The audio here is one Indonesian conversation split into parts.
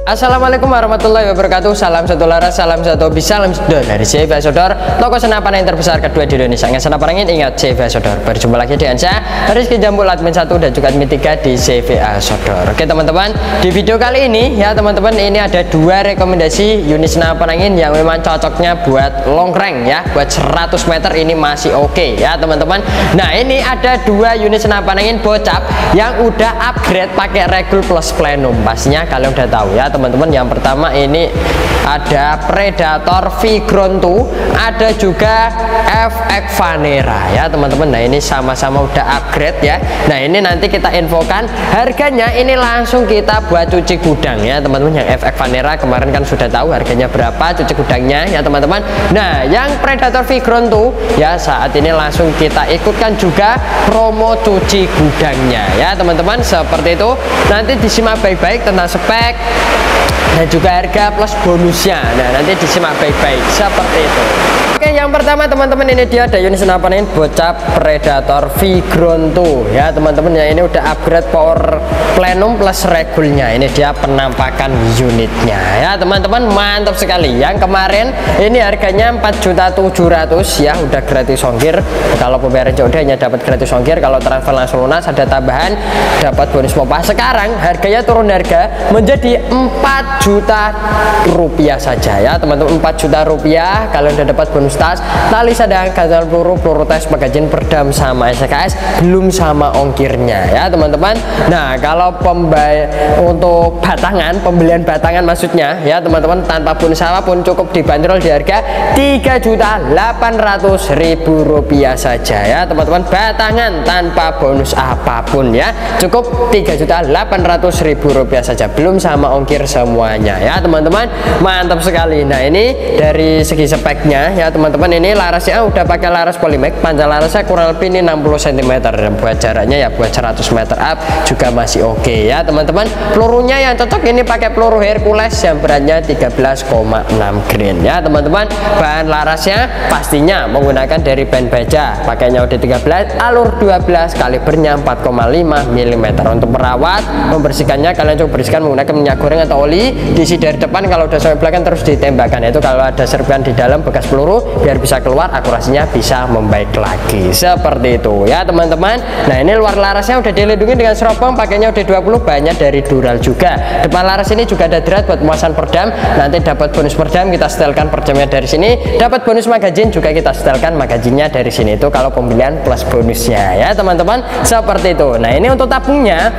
Assalamualaikum warahmatullahi wabarakatuh. Salam satu laras, salam satu hobi, salam sedor dari CV Sodor, toko senapan yang terbesar kedua di Indonesia. Yang senapan angin, ingat CV Sodor. Berjumpa lagi dengan saya Rizky Jambul, admin 1 dan juga admin 3 di CVA Sodor. Oke teman-teman, di video kali ini ya teman-teman, ini ada dua rekomendasi unit senapan angin yang memang cocoknya buat long range ya, buat 100 meter ini masih oke ya teman-teman. Nah ini ada dua unit senapan angin bocap yang udah upgrade pakai regul plus plenum. Pastinya kalian udah tahu ya teman-teman. Yang pertama ini ada Predator Vigron 2, ada juga FX Vanera ya teman-teman. Nah ini sama-sama udah upgrade ya. Nah ini nanti kita infokan harganya, ini langsung kita buat cuci gudang ya teman-teman. Yang FX Vanera kemarin kan sudah tahu harganya berapa cuci gudangnya ya teman-teman. Nah yang Predator Vigron 2 ya saat ini langsung kita ikutkan juga promo cuci gudangnya ya teman-teman, seperti itu. Nanti disimak baik-baik tentang spek dan juga harga plus bonusnya. Nah nanti disimak baik-baik seperti itu. Oke, yang pertama teman-teman, ini dia ada unit senapan angin bocap Predator Vigron 2 ya teman-teman. Ya ini udah upgrade power plenum plus regulnya. Ini dia penampakan unitnya ya teman-teman, mantap sekali. Yang kemarin ini harganya 4.700.000 ya, udah gratis ongkir. Kalau pembayaran COD hanya dapat gratis ongkir, kalau transfer langsung lunas ada tambahan, dapat bonus pompa. Sekarang harganya turun harga menjadi 4 juta rupiah saja ya teman-teman. 4 juta rupiah kalian udah dapat bonus tas, tali sadang, gazel peluru, peluru tes, magazin, perdam sama SKS, belum sama ongkirnya ya teman-teman. Nah kalau untuk batangan, pembelian batangan maksudnya ya teman-teman, tanpa bonus apapun cukup dibanderol di harga 3.800.000 rupiah saja ya teman-teman. Batangan tanpa bonus apapun ya, cukup 3.800.000 rupiah saja, belum sama ongkir semuanya ya teman-teman, mantap sekali. Nah ini dari segi speknya ya teman-teman, ini larasnya udah pakai laras Polymac, panjang larasnya kurang lebih ini 60 cm, dan buat jaraknya ya buat 100 meter up juga masih oke ya teman-teman. Pelurunya yang cocok ini pakai peluru Hercules yang beratnya 13,6 grain ya teman-teman. Bahan larasnya pastinya menggunakan dari band baja, pakainya udah 13, alur 12, kalibernya 4,5 mm. Untuk merawat membersihkannya kalian coba bersihkan menggunakan minyak goreng atau oli, diisi dari depan, kalau udah sampai belakang terus ditembakkan. Itu kalau ada serpihan di dalam bekas peluru biar bisa keluar, akurasinya bisa membaik lagi seperti itu ya teman-teman. Nah ini luar larasnya udah dilindungi dengan seropong, pakainya udah 20, banyak dari Dural juga. Depan laras ini juga ada drat buat pemasan perdam, nanti dapat bonus perdam, kita setelkan perdamnya dari sini, dapat bonus magazin juga kita setelkan magazinnya dari sini. Itu kalau pembelian plus bonusnya ya teman-teman, seperti itu. Nah ini untuk tabungnya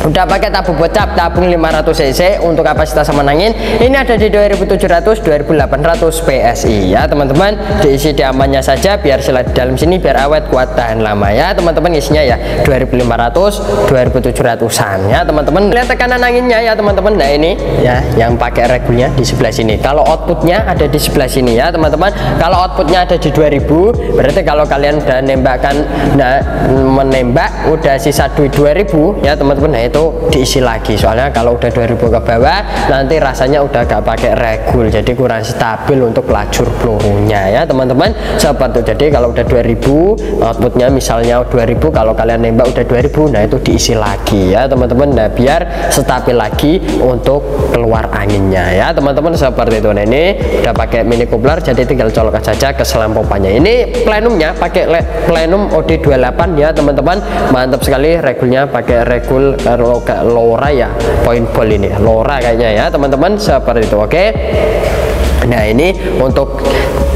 udah pakai tabung bocap, tabung 500 cc untuk kapasitas senapan angin. Ini ada di 2700 2800 PSI ya teman-teman. Diisi di amannya saja biar sila di dalam sini, biar awet, kuat, tahan lama ya teman-teman. Isinya ya 2500 2700-an ya teman-teman. Lihat tekanan anginnya ya teman-teman. Nah ini ya yang pakai regulnya di sebelah sini. Kalau outputnya ada di sebelah sini ya teman-teman. Kalau outputnya ada di 2000, berarti kalau kalian udah menembak udah sisa duit 2000 ya teman-teman. Nah itu diisi lagi, soalnya kalau udah 2000 ke bawah nanti rasanya udah gak pakai regul, jadi kurang stabil untuk lajur pelurunya ya teman-teman, seperti itu. Jadi kalau udah 2000 outputnya misalnya 2000, kalau kalian nembak udah 2000, nah itu diisi lagi ya teman-teman. Nah biar stabil lagi untuk keluar anginnya ya teman-teman, seperti itu. Nah ini udah pakai mini coupler, jadi tinggal colokkan saja ke selang pompanya. Ini plenumnya pakai plenum OD28 ya teman-teman, mantap sekali. Regulnya pakai regul Lora ya, point ball ini Lora kayaknya ya teman-teman, seperti itu. Oke. Nah ini untuk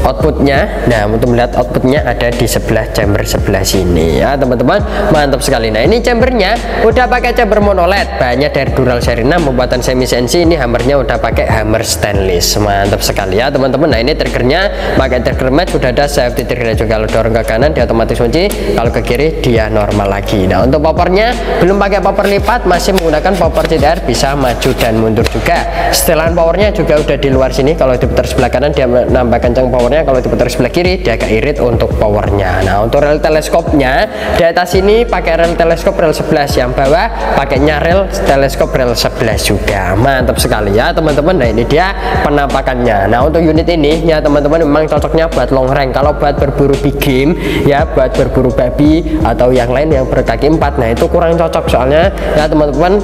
outputnya. Nah untuk melihat outputnya ada di sebelah chamber sebelah sini ya teman-teman, mantap sekali. Nah ini chambernya udah pakai chamber monoled, bahannya dari Dural seri 6, pembuatan semi CNC. Ini hammernya udah pakai hammer stainless, mantap sekali ya teman-teman. Nah ini triggernya pakai trigger match, sudah ada safety trigger juga. Kalau dorong ke kanan dia otomatis kunci, kalau ke kiri dia normal lagi. Nah untuk popornya belum pakai popor lipat, masih menggunakan popor CTR, bisa maju dan mundur juga. Setelan powernya juga udah di luar sini, kalau diputar sebelah kanan dia nambah kencang powernya powernya. Kalau diputar sebelah kiri dia agak irit untuk powernya. Nah untuk rel teleskopnya di atas ini pakai rel teleskop rel 11, yang bawah pakainya rel teleskop rel 11 juga. Mantap sekali ya teman-teman. Nah ini dia penampakannya. Nah untuk unit ini ya teman-teman memang cocoknya buat long range. Kalau buat berburu big game ya, buat berburu babi atau yang lain yang berkaki 4, nah itu kurang cocok soalnya ya teman-teman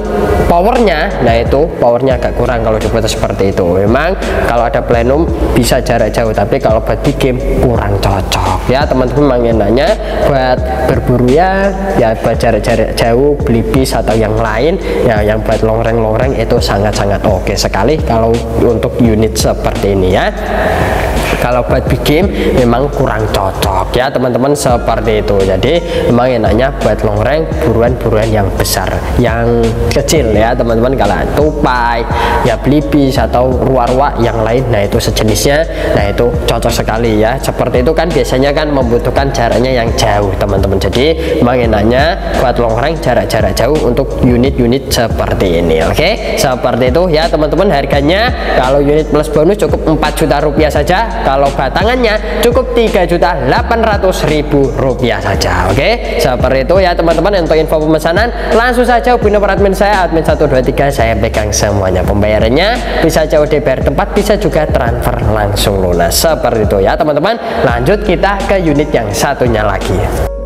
powernya. Nah itu powernya agak kurang kalau diputar seperti itu. Memang kalau ada plenum bisa jarak jauh, tapi kalau buat big game kurang cocok ya teman-teman. Memang enaknya buat berburu ya buat jarak-jarak jauh, beli bis atau yang lain ya, yang buat long range itu sangat-sangat oke sekali kalau untuk unit seperti ini ya. Kalau buat big game memang kurang cocok ya teman-teman seperti itu. Jadi memang enaknya buat long range buruan-buruan yang besar, yang kecil ya teman-teman. Kalau tupai ya, beli bis atau ruah-ruah yang lain, nah itu sejenisnya, nah itu cocok sekali ya. Seperti itu kan biasanya kan membutuhkan jaraknya yang jauh teman-teman. Jadi memang enaknya buat long range jarak-jarak jauh untuk unit-unit seperti ini. Oke, seperti itu ya teman-teman. Harganya kalau unit plus bonus cukup 4 juta rupiah saja. Kalau batangannya cukup 3.800.000 rupiah saja. Oke, seperti itu ya teman-teman. Untuk info pemesanan langsung saja hubungi nomor admin saya, admin 123, saya pegang semuanya. Pembayarannya bisa COD bayar tempat, bisa juga transfer langsung lunas. Seperti itu ya teman-teman. Lanjut kita ke unit yang satunya lagi.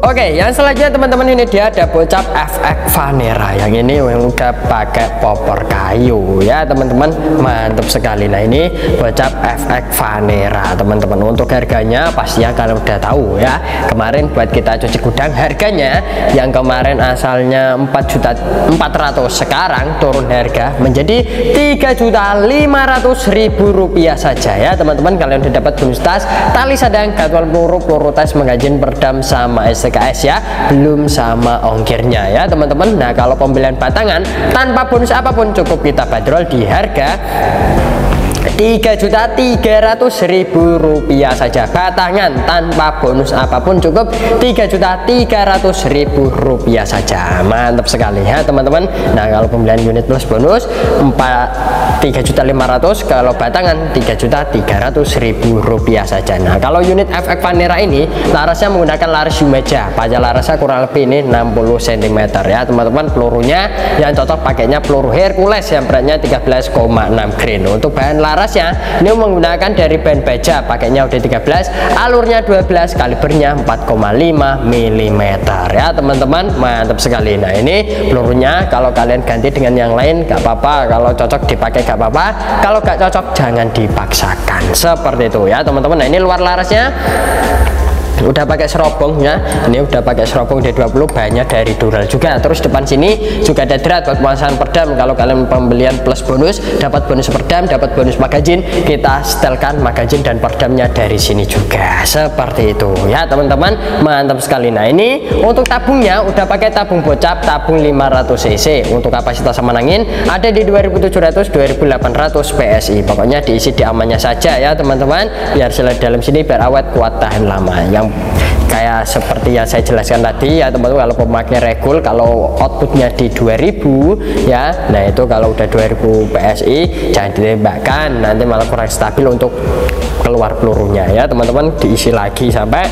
Oke, yang selanjutnya teman-teman, ini dia ada bocap FX Vanera. Yang ini yang udah pakai popor kayu ya teman-teman, mantap sekali. Nah ini bocap FX Vanera teman-teman. Untuk harganya pastinya kalian udah tahu ya. Kemarin buat kita cuci gudang harganya yang kemarin asalnya 4.400.000, sekarang turun harga menjadi 3.500.000 rupiah saja ya teman-teman. Kalian udah dapat bonus tas, tali sadang, gatwal peluru tes, magazin, perdam sama STKS ya, belum sama ongkirnya ya teman-teman. Nah kalau pembelian batangan tanpa bonus apapun cukup kita bandrol di harga 3.300.000 rupiah saja. Batangan tanpa bonus apapun cukup 3.300.000 rupiah saja. Mantap sekali ya teman-teman. Nah kalau pembelian unit plus bonus 3.500.000, kalau batangan 3.300.000 rupiah saja. Nah kalau unit FX Vanera ini larasnya menggunakan laras Yumeja. Panjang larasnya kurang lebih ini 60 cm ya teman-teman. Pelurunya yang cocok pakainya peluru Hercules yang beratnya 13,6 grain. Untuk bahan larasnya ini menggunakan dari bahan baja, pakainya udah 13, alurnya 12, kalibernya 4,5 mm ya teman-teman. Mantap sekali. Nah ini pelurunya kalau kalian ganti dengan yang lain gak apa-apa, kalau cocok dipakai gak apa-apa, kalau gak cocok jangan dipaksakan. Seperti itu ya teman-teman. Nah ini luar larasnya udah pakai serobong ya, ini udah pakai serobong D20, bahannya dari Dural juga. Terus depan sini juga ada drat buat pemasangan perdam. Kalau kalian pembelian plus bonus dapat bonus perdam, dapat bonus magazin, kita setelkan magazin dan perdamnya dari sini juga. Seperti itu ya teman-teman, mantap sekali. Nah ini untuk tabungnya udah pakai tabung bocap, tabung 500 cc. Untuk kapasitas aman angin ada di 2700 2800 PSI. Pokoknya diisi di amannya saja ya teman-teman, biar selain dalam sini biar awet, kuat, tahan lama. Yang kayak seperti yang saya jelaskan tadi ya teman-teman, kalau pemakai regul kalau outputnya di 2000 ya, nah itu kalau udah 2000 PSI jangan ditembakkan, nanti malah kurang stabil untuk keluar pelurunya ya teman-teman. Diisi lagi sampai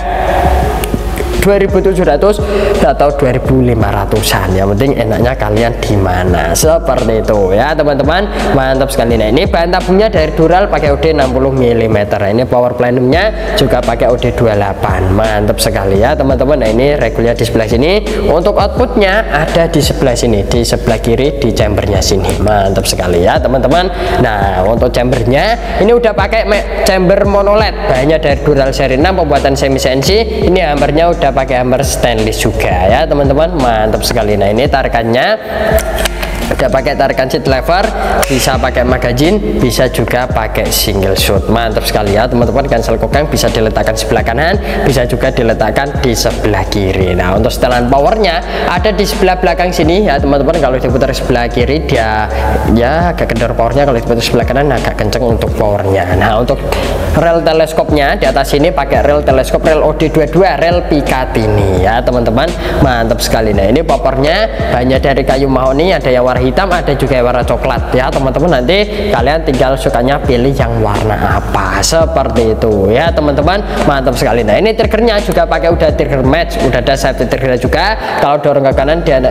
2700 atau 2500-an, yang penting enaknya kalian di mana. Seperti itu ya teman-teman, mantap sekali. Nah ini bahan tabungnya dari Dural, pakai OD 60 mm. Ini power plenumnya juga pakai OD 28, mantap sekali ya teman-teman. Nah ini regulnya di sebelah sini, untuk outputnya ada di sebelah sini, di sebelah kiri di chambernya sini, mantap sekali ya teman-teman. Nah untuk chambernya ini udah pakai chamber monoled, bahannya dari Dural seri 6, pembuatan semi CNC. Ini hammernya udah pakai hammer stainless juga ya teman-teman, mantap sekali. Nah ini tarikannya udah pakai tarikan seat lever, bisa pakai magazin, bisa juga pakai single shot, mantap sekali ya teman-teman. Cancel kokang bisa diletakkan sebelah kanan, bisa juga diletakkan di sebelah kiri. Nah untuk setelan powernya ada di sebelah belakang sini ya teman-teman. Kalau diputar sebelah kiri dia ya agak kendor powernya, kalau diputar sebelah kanan agak kenceng untuk powernya. Nah untuk rel teleskopnya di atas sini pakai rel teleskop rel OD22, rel Picatinny ya teman-teman, mantap sekali. Nah ini popornya banyak dari kayu mahoni, ada yang warna hitam, ada juga yang warna coklat ya teman-teman. Nanti kalian tinggal sukanya pilih yang warna apa, seperti itu ya teman-teman. Mantap sekali. Nah, ini triggernya juga pakai udah trigger match, udah ada safety trigger juga. Kalau dorong ke kanan dia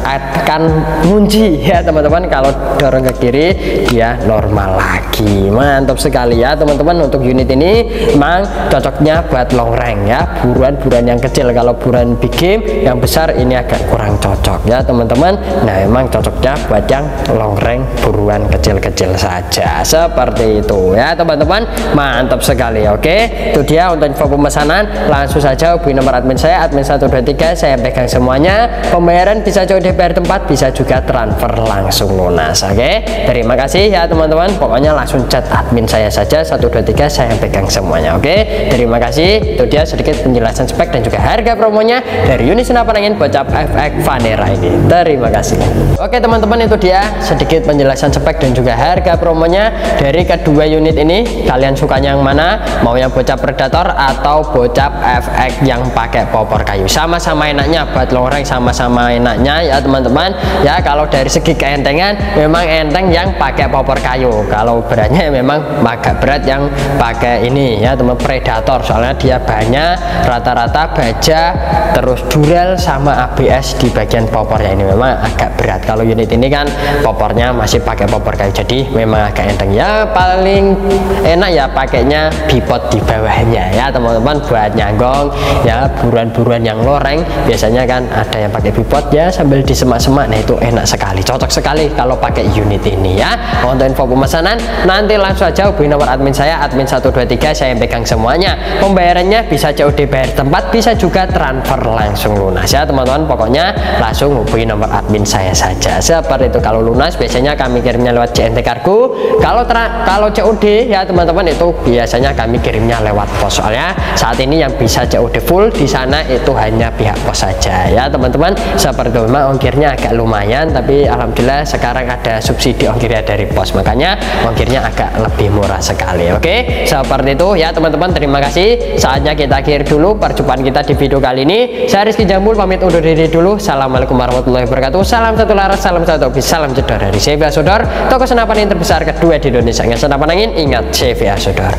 akan ngunci ya teman-teman, kalau dorong ke kiri dia normal lagi. Mantap sekali ya teman-teman. Untuk unit ini memang cocoknya buat long range ya, buruan-buruan yang kecil. Kalau buruan big game yang besar ini agak kurang cocok ya teman-teman. Nah, memang cocoknya buat yang long range, buruan kecil-kecil saja, seperti itu ya teman-teman. Mantap sekali. Oke, itu dia untuk info pemesanan. Langsung saja hubungi nomor admin saya, admin 123, saya pegang semuanya. Pembayaran bisa COD bayar tempat, bisa juga transfer langsung lunas. Oke, terima kasih ya teman-teman. Pokoknya langsung chat admin saya saja 123, saya pegang semuanya. Oke, terima kasih. Itu dia sedikit penjelasan spek dan juga harga promonya dari unit senapan angin Bocap FX Vanera ini. Terima kasih. Oke teman-teman, itu dia sedikit penjelasan spek dan juga harga promonya dari kedua unit ini. Kalian sukanya yang mana? Mau yang Bocap Predator atau Bocap FX yang pakai popor kayu? Sama-sama enaknya buat long range, sama-sama enaknya ya teman-teman ya. Kalau dari segi keentengan memang enteng yang pakai popor kayu. Kalau beratnya memang agak berat yang pakai ini ya teman, Predator, soalnya dia banyak rata-rata baja terus dural sama ABS di bagian popornya, ini memang agak berat. Kalau unit ini kan popornya masih pakai popor kayu, jadi memang agak enteng ya. Paling enak ya pakainya bipod di bawahnya ya teman-teman, buat nyanggong ya, buruan-buruan yang loreng biasanya kan ada yang pakai bipod ya sambil disemak-semak. Nah, itu enak sekali, cocok sekali kalau pakai unit ini ya. Untuk info pemesanan nanti langsung aja hubungi nomor admin saya, admin 123, saya pegang semuanya. Pembayarannya bisa COD bayar tempat, bisa juga transfer langsung lunas ya teman-teman. Pokoknya langsung hubungi nomor admin saya saja, seperti itu. Kalau lunas biasanya kami kirimnya lewat JNT Kargo. Kalau COD ya teman-teman, itu biasanya kami kirimnya lewat pos. Soalnya saat ini yang bisa COD full di sana itu hanya pihak pos saja ya teman-teman. Seperti itu. Memang ongkirnya agak lumayan, tapi alhamdulillah sekarang ada subsidi ongkirnya dari pos, makanya ongkirnya agak lebih murah sekali. Oke, seperti itu ya teman-teman. Terima kasih. Saatnya kita akhir dulu perjumpaan kita di video kali ini. Saya Rizky Jambul pamit undur diri dulu. Assalamualaikum warahmatullahi wabarakatuh. Salam satu laras, salam satu hobi, salam jedor dari CVA Sodor, toko senapan yang terbesar kedua di Indonesia. Ingat senapan angin, ingat CVA Sodor.